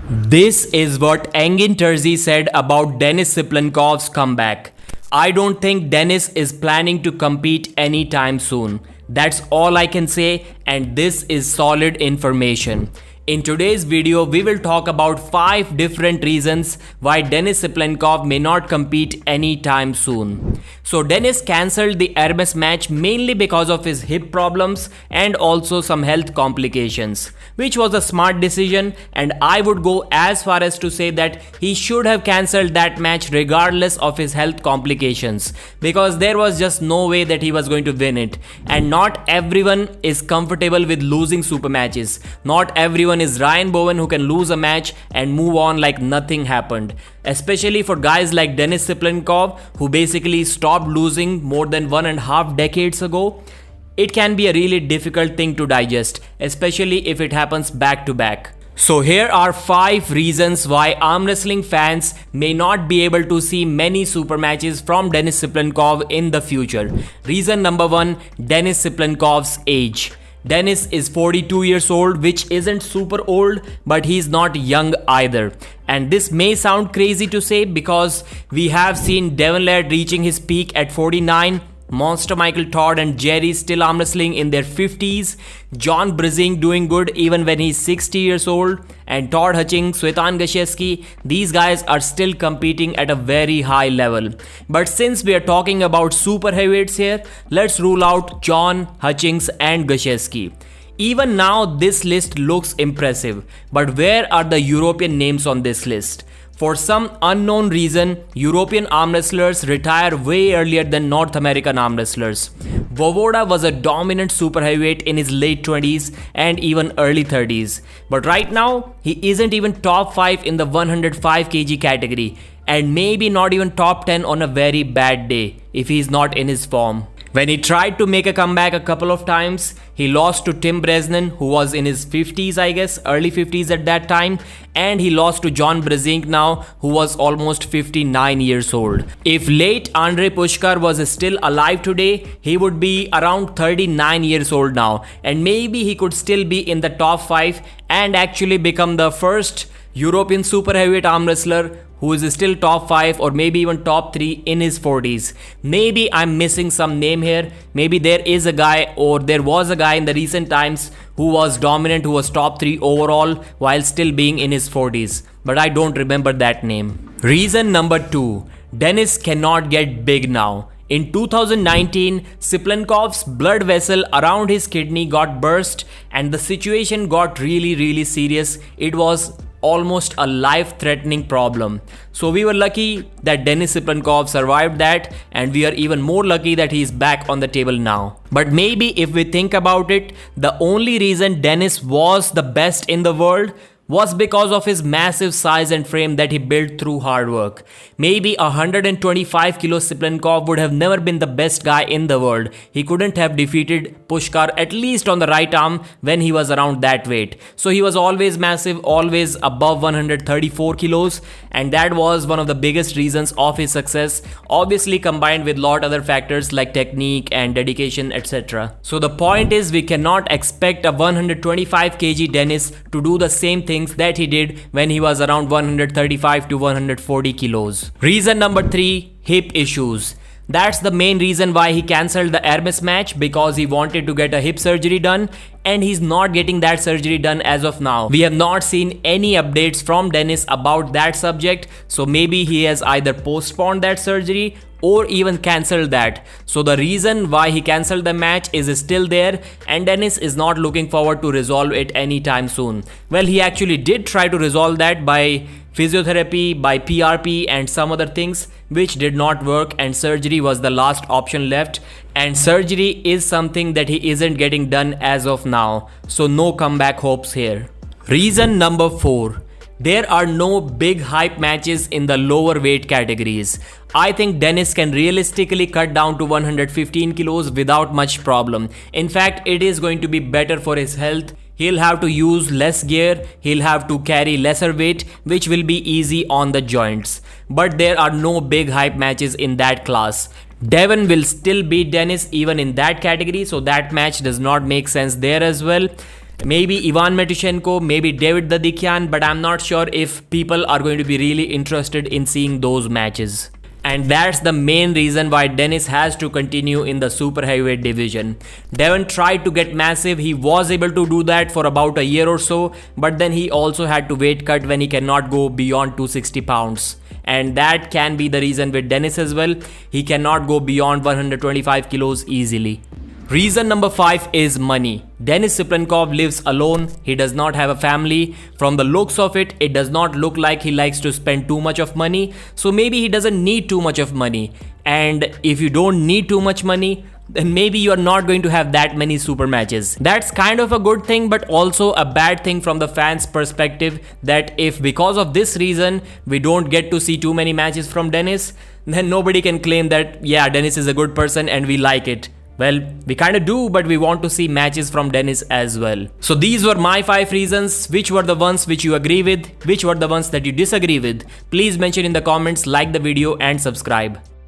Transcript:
This is what Engin said about Denis CYPLENKOV's comeback. I don't think Denis is planning to compete anytime soon. That's all I can say, and this is solid information. In today's video, we will talk about 5 different reasons why Denis CYPLENKOV may not compete anytime soon. So Denis cancelled the ARMWRESTLING match mainly because of his hip problems and also some health complications, which was a smart decision, and I would go as far as to say that he should have cancelled that match regardless of his health complications, because there was just no way that he was going to win it. And not everyone is comfortable with losing super matches. Not everyone is Ryan Bowen who can lose a match and move on like nothing happened. Especially for guys like Denis CYPLENKOV, who basically stopped losing more than 1.5 decades ago. It can be a really difficult thing to digest, especially if it happens back to back. So here are 5 reasons why arm wrestling fans may not be able to see many super matches from Denis CYPLENKOV in the future. Reason number 1, Denis CYPLENKOV's age. Denis is 42 years old, which isn't super old, but he's not young either. And this may sound crazy to say because we have seen Devon Laird reaching his peak at 49, Monster Michael Todd and Jerry still arm wrestling in their 50s, John Brzezinski doing good even when he's 60 years old, and Todd Hutchings, Svetlana Gashevsky, these guys are still competing at a very high level. But since we are talking about super heavyweights here, let's rule out John, Hutchings and Gashevsky. Even now this list looks impressive, but where are the European names on this list? For some unknown reason, European arm wrestlers retire way earlier than North American arm wrestlers. Voivoda was a dominant super heavyweight in his late 20s and even early 30s. But right now, he isn't even top 5 in the 105 kg category, and maybe not even top 10 on a very bad day if he's not in his form. When he tried to make a comeback a couple of times, he lost to Tim Bresnan, who was in his 50s, I guess, early 50s at that time, and he lost to John Brzezinski now, who was almost 59 years old. If late Andrei Pushkar was still alive today, he would be around 39 years old now, and maybe he could still be in the top 5 and actually become the first European super heavyweight arm wrestler who is still top 5 or maybe even top 3 in his 40s. Maybe I'm missing some name here. Maybe there is a guy, or there was a guy in the recent times who was dominant, who was top 3 overall while still being in his 40s. But I don't remember that name. Reason number 2. Denis cannot get big now. In 2019, CYPLENKOV's blood vessel around his kidney got burst and the situation got really serious. It was almost a life-threatening problem. So we were lucky that Denis CYPLENKOV survived that, and we are even more lucky that he is back on the table now. But maybe if we think about it, the only reason Denis was the best in the world was because of his massive size and frame that he built through hard work. Maybe 125 kilo CYPLENKOV would have never been the best guy in the world. He couldn't have defeated Pushkar, at least on the right arm, when he was around that weight. So he was always massive, always above 134 kilos, and that was one of the biggest reasons of his success, obviously combined with lot other factors like technique and dedication, etc. So the point is, we cannot expect a 125 kg Denis to do the same thing that he did when he was around 135 to 140 kilos. Reason number 3, hip issues. That's the main reason why he cancelled the ARMWRESTLING match, because he wanted to get a hip surgery done, and he's not getting that surgery done as of now. We have not seen any updates from Denis about that subject, so maybe he has either postponed that surgery or even cancelled that. So the reason why he cancelled the match is still there, and Denis is not looking forward to resolve it anytime soon. Well, he actually did try to resolve that by physiotherapy, by PRP and some other things, which did not work, and surgery was the last option left, and surgery is something that he isn't getting done as of now, so no comeback hopes here. Reason number 4. There are no big hype matches in the lower weight categories. I think Denis can realistically cut down to 115 kilos without much problem. In fact, it is going to be better for his health. He'll have to use less gear, he'll have to carry lesser weight, which will be easy on the joints. But there are no big hype matches in that class. Devon will still beat Denis even in that category, so that match does not make sense there as well. Maybe Ivan Matushenko, maybe David Dadikyan, but I'm not sure if people are going to be really interested in seeing those matches. And that's the main reason why Denis has to continue in the super heavyweight division. Devon tried to get massive, he was able to do that for about a year or so, but then he also had to weight cut when he cannot go beyond 260 pounds. And that can be the reason with Denis as well. He cannot go beyond 125 kilos easily. Reason number 5 is money. Denis CYPLENKOV lives alone. He does not have a family. From the looks of it, it does not look like he likes to spend too much of money. So maybe he doesn't need too much of money. And if you don't need too much money, then maybe you are not going to have that many super matches. That's kind of a good thing, but also a bad thing from the fans' perspective, that if because of this reason we don't get to see too many matches from Denis, then nobody can claim that, yeah, Denis is a good person and we like it. Well, we kind of do, but we want to see matches from Denis as well. So these were my 5 reasons. Which were the ones which you agree with? Which were the ones that you disagree with? Please mention in the comments, like the video and subscribe.